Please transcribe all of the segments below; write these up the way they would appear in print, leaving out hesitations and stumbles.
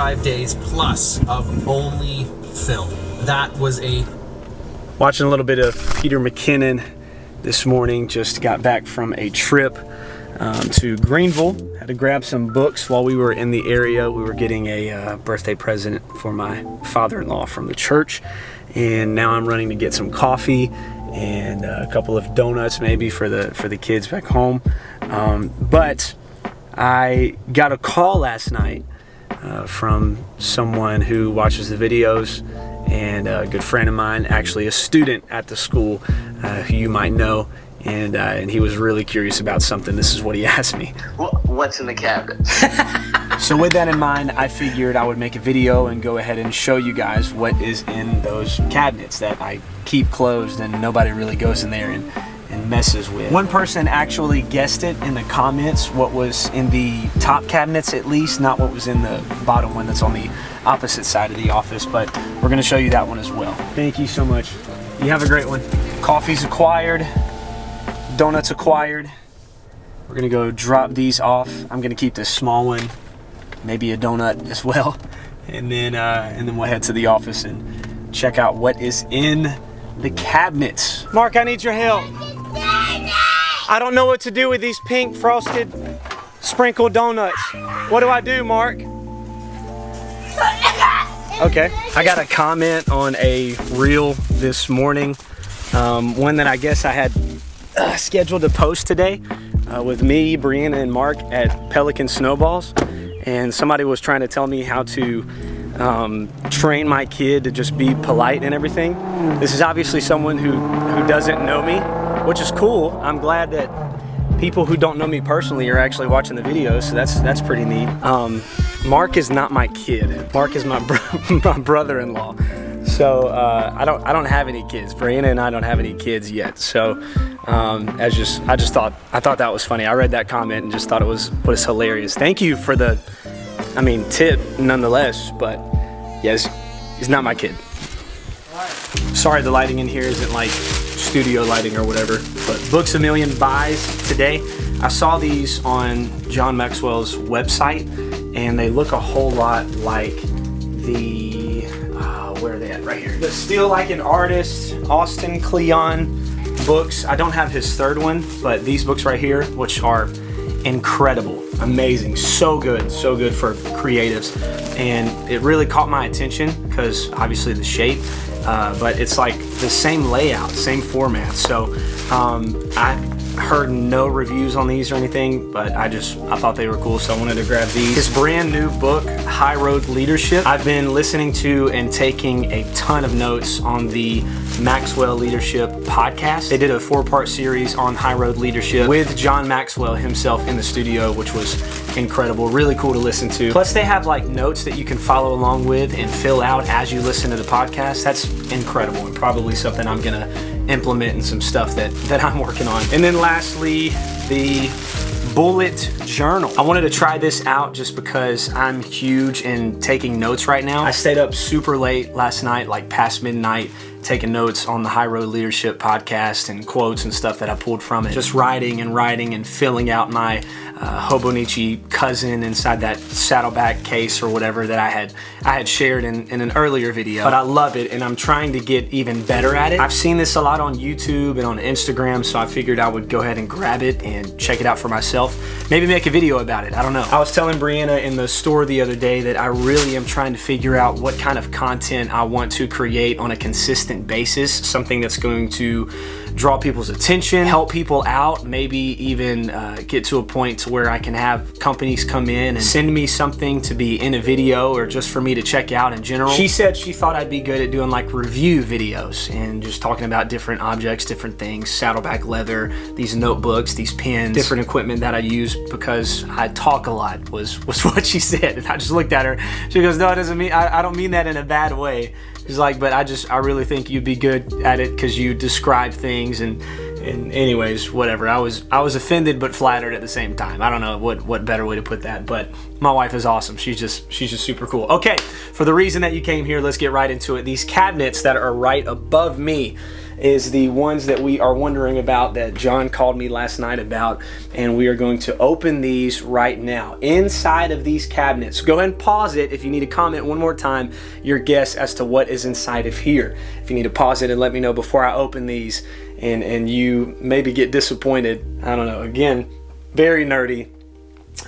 5 days plus of only film. That was Watching a little bit of Peter McKinnon this morning. Just got back from a trip to Greenville. Had to grab some books while we were in the area. We were getting a birthday present for my father-in-law from the church, and now I'm running to get some coffee and a couple of donuts maybe for the kids back home. But I got a call last night from someone who watches the videos, and a good friend of mine, actually a student at the school who you might know, and he was really curious about something. This is what he asked me. What's in the cabinet? So with that in mind, I figured I would make a video and go ahead and show you guys what is in those cabinets that I keep closed and nobody really goes in there and messes with. One person actually guessed it in the comments, what was in the top cabinets at least, not what was in the bottom one that's on the opposite side of the office, but we're gonna show you that one as well. Thank you so much. You have a great one. Coffee's acquired, donuts acquired. We're gonna go drop these off. I'm gonna keep this small one, maybe a donut as well, and then we'll head to the office and check out what is in the cabinets. Mark, I need your help. I don't know what to do with these pink frosted sprinkled donuts. What do I do, Mark? Okay, I got a comment on a reel this morning, one that I guess I had scheduled to post today with me, Brianna, and Mark at Pelican Snowballs, and somebody was trying to tell me how to train my kid to just be polite and everything. This is obviously someone who doesn't know me, which is cool. I'm glad that people who don't know me personally are actually watching the videos, so that's pretty neat. Mark is not my kid. Mark is my brother-in-law. So I don't have any kids. Brianna and I don't have any kids yet. So I thought that was funny. I read that comment and just thought it was hilarious. Thank you for the, tip nonetheless. But yes, he's not my kid. Sorry, the lighting in here isn't like studio lighting or whatever. But Books A Million buys today. I saw these on John Maxwell's website, and they look a whole lot like the, where are they at? Right here. The Still Like an Artist, Austin Kleon books. I don't have his third one, but these books right here, which are incredible, amazing, so good for creatives. And it really caught my attention because obviously the shape, but it's like the same layout, same format. So I heard no reviews on these or anything, but I thought they were cool, so I wanted to grab these. His brand new book, High Road Leadership. I've been listening to and taking a ton of notes on the Maxwell Leadership podcast. They did a 4-part series on High Road Leadership with John Maxwell himself in the studio, which was incredible, really cool to listen to. Plus they have like notes that you can follow along with and fill out as you listen to the podcast. That's incredible, and probably something I'm gonna implement in some stuff that I'm working on. And then lastly, the bullet journal. I wanted to try this out just because I'm huge in taking notes right now. I stayed up super late last night, like past midnight, taking notes on the High Road Leadership podcast and quotes and stuff that I pulled from it. Just writing and filling out my Hobonichi cousin inside that saddleback case or whatever that I had shared in an earlier video. But I love it, and I'm trying to get even better at it. I've seen this a lot on YouTube and on Instagram, so I figured I would go ahead and grab it and check it out for myself. Maybe make a video about it, I don't know. I was telling Brianna in the store the other day that I really am trying to figure out what kind of content I want to create on a consistent basis, something that's going to draw people's attention, help people out, maybe even get to a point to where I can have companies come in and send me something to be in a video or just for me to check out in general. She said she thought I'd be good at doing like review videos and just talking about different objects, different things, saddleback leather, these notebooks, these pens, different equipment that I use because I talk a lot was what she said. And I just looked at her. She goes, no, it doesn't mean, I don't mean that in a bad way. She's like, but I really think you'd be good at it because you describe things and And anyways, whatever. I was offended but flattered at the same time. I don't know what better way to put that, but my wife is awesome. She's just super cool. Okay, for the reason that you came here, let's get right into it. These cabinets that are right above me is the ones that we are wondering about, that John called me last night about, and we are going to open these right now. Inside of these cabinets, go ahead and pause it if you need to comment one more time your guess as to what is inside of here. If you need to pause it and let me know before I open these, and you maybe get disappointed. I don't know. Again, very nerdy,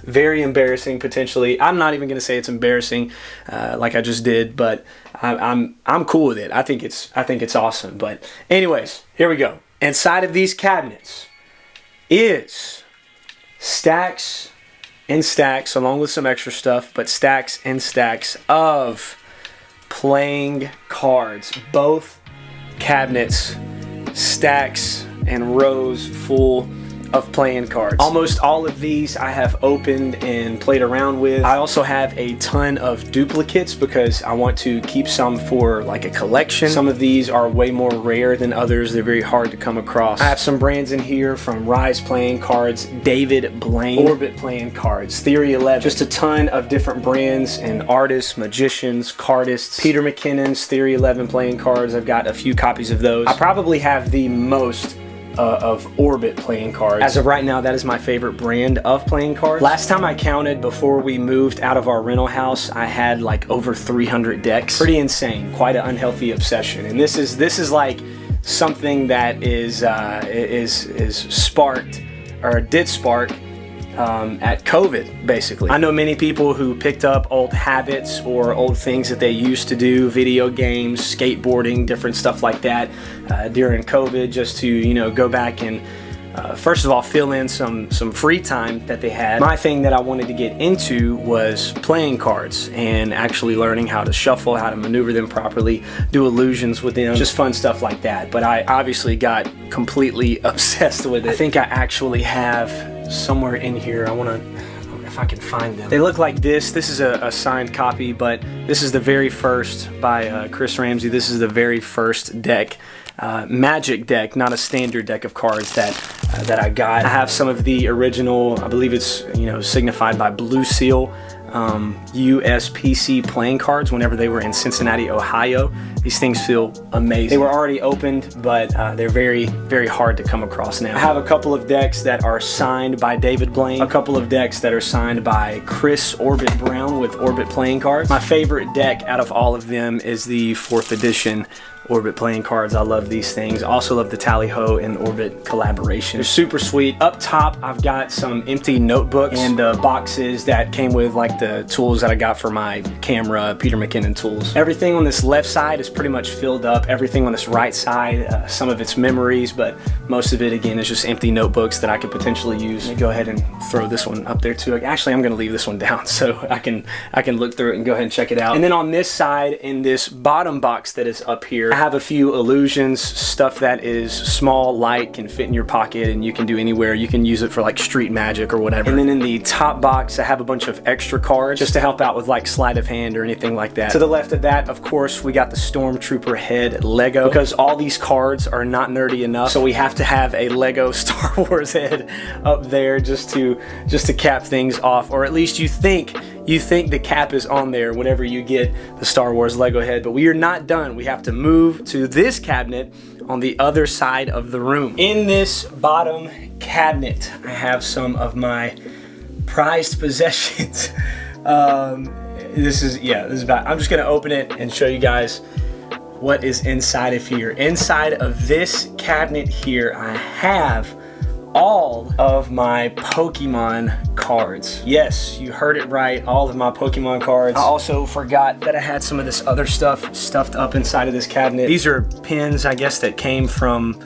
very embarrassing potentially. I'm not even gonna say it's embarrassing like I just did, but I'm cool with it. I think it's awesome. But anyways, here we go. Inside of these cabinets is stacks and stacks, along with some extra stuff, but stacks and stacks of playing cards. Both cabinets, stacks and rows full of playing cards. Almost all of these I have opened and played around with. I also have a ton of duplicates because I want to keep some for like a collection. Some of these are way more rare than others. They're very hard to come across. I have some brands in here from Rise Playing Cards, David Blaine, Orbit Playing Cards, Theory 11, just a ton of different brands and artists, magicians, cardists. Peter McKinnon's Theory 11 Playing Cards. I've got a few copies of those. I probably have the most of Orbit playing cards. As of right now, that is my favorite brand of playing cards. Last time I counted, before we moved out of our rental house, I had like over 300 decks. Pretty insane, quite an unhealthy obsession. And this is like something that is sparked, or did spark, at COVID, basically. I know many people who picked up old habits or old things that they used to do, video games, skateboarding, different stuff like that, during COVID, just to, you know, go back and first of all fill in some free time that they had. My thing that I wanted to get into was playing cards and actually learning how to shuffle, how to maneuver them properly, do illusions with them, just fun stuff like that. But I obviously got completely obsessed with it. I think I actually have somewhere in here, I want to, if I can find them. They look like this. This is a signed copy, but this is the very first by Chris Ramsey. This is the very first deck, magic deck, not a standard deck of cards that I got. I have some of the original, I believe it's, you know, signified by Blue Seal, USPC playing cards whenever they were in Cincinnati, Ohio. These things feel amazing. They were already opened, but they're very, very hard to come across now. I have a couple of decks that are signed by David Blaine, a couple of decks that are signed by Chris Orbit Brown with Orbit playing cards. My favorite deck out of all of them is the 4th edition Orbit playing cards. I love these things. Also love the Tally Ho and Orbit collaboration. They're super sweet. Up top, I've got some empty notebooks and boxes that came with like the tools that I got for my camera, Peter McKinnon tools. Everything on this left side is pretty much filled up. Everything on this right side, some of it's memories, but most of it, again, is just empty notebooks that I could potentially use. Let me go ahead and throw this one up there too. Actually, I'm gonna leave this one down so I can look through it and go ahead and check it out. And then on this side, in this bottom box that is up here, I have a few illusions, stuff that is small, light, can fit in your pocket, and you can do anywhere. You can use it for like street magic or whatever. And then in the top box, I have a bunch of extra cards just to help out with like sleight of hand or anything like that. To the left of that, of course, we got the Stormtrooper head Lego, because all these cards are not nerdy enough, so we have to have a Lego Star Wars head up there just to cap things off, or at least you think the cap is on there whenever you get the Star Wars Lego head. But we are not done. We have to move to this cabinet on the other side of the room. In this bottom cabinet, I have some of my prized possessions. This is about, I'm just gonna open it and show you guys what is inside of here. Inside of this cabinet here, I have all of my Pokemon cards. Yes, you heard it right, all of my Pokemon cards. I also forgot that I had some of this other stuff stuffed up inside of this cabinet. These are pins, I guess, that came from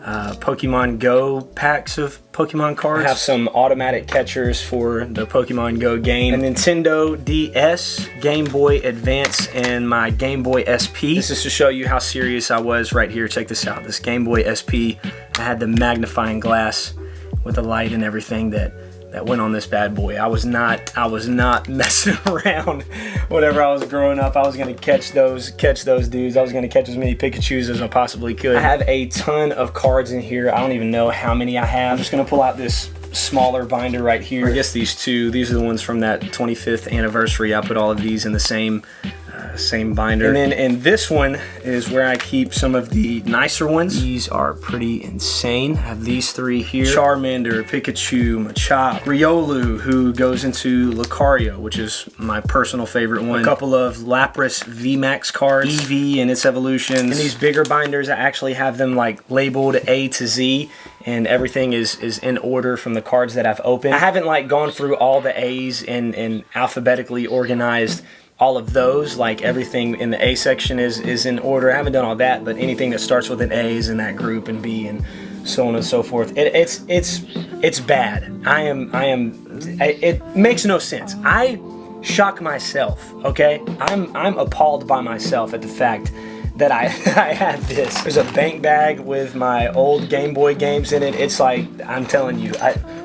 Pokemon Go packs of Pokemon cards. I have some automatic catchers for the Pokemon Go game, a Nintendo DS, Game Boy Advance, and my Game Boy SP. This is to show you how serious I was right here. Check this out. This Game Boy SP, I had the magnifying glass with the light and everything that that went on this bad boy. I was not messing around. Whenever I was growing up, I was gonna catch those dudes. I was gonna catch as many Pikachus as I possibly could. I have a ton of cards in here. I don't even know how many I have. I'm just gonna pull out this smaller binder right here. I guess these are the ones from that 25th anniversary. I put all of these in the same binder. And then in this one is where I keep some of the nicer ones. These are pretty insane. I have these three here. Charmander, Pikachu, Machop, Riolu, who goes into Lucario, which is my personal favorite one. A couple of Lapras VMAX cards, Eevee and its evolutions. In these bigger binders, I actually have them like labeled A to Z, and everything is in order from the cards that I've opened. I haven't like gone through all the A's and alphabetically organized all of those, like everything in the A section is in order. I haven't done all that, but anything that starts with an A is in that group, and B, and so on and so forth. It's bad. It makes no sense. I shock myself, okay? I'm appalled by myself at the fact that I have this. There's a bank bag with my old Game Boy games in it. It's like, I'm telling you,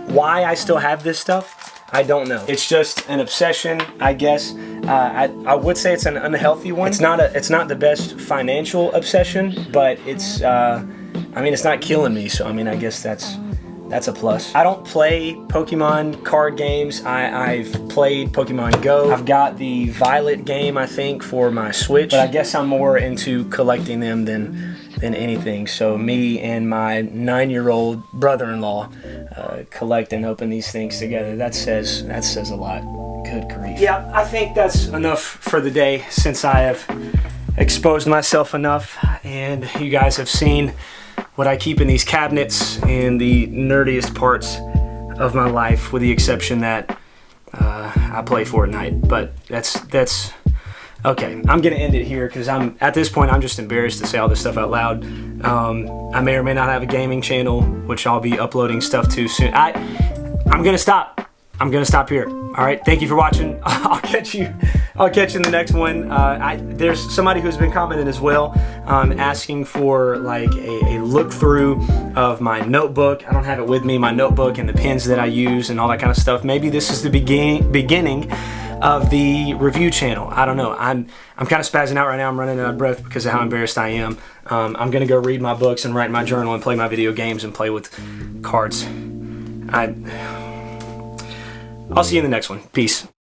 why I still have this stuff, I don't know. It's just an obsession, I guess. I would say it's an unhealthy one. It's not the best financial obsession, but it's I mean, it's not killing me, so I mean, I guess that's a plus. I don't play Pokemon card games. I've played Pokemon Go. I've got the Violet game, I think, for my Switch, but I guess I'm more into collecting them than anything. So me and my 9-year-old brother-in-law collect and open these things together. That says a lot. Good grief. Yeah, I think that's enough for the day, since I have exposed myself enough and you guys have seen what I keep in these cabinets and the nerdiest parts of my life, with the exception that I play Fortnite. But that's okay. I'm gonna end it here because at this point I'm just embarrassed to say all this stuff out loud. I may or may not have a gaming channel, which I'll be uploading stuff to soon. I'm gonna stop. I'm gonna stop here. All right. Thank you for watching. I'll catch you in the next one. There's somebody who's been commenting as well, asking for like a look through of my notebook. I don't have it with me, my notebook and the pens that I use and all that kind of stuff. Maybe this is the beginning of the review channel. I don't know. I'm kind of spazzing out right now. I'm running out of breath because of how embarrassed I am. I'm gonna go read my books and write my journal and play my video games and play with cards. I'll see you in the next one. Peace.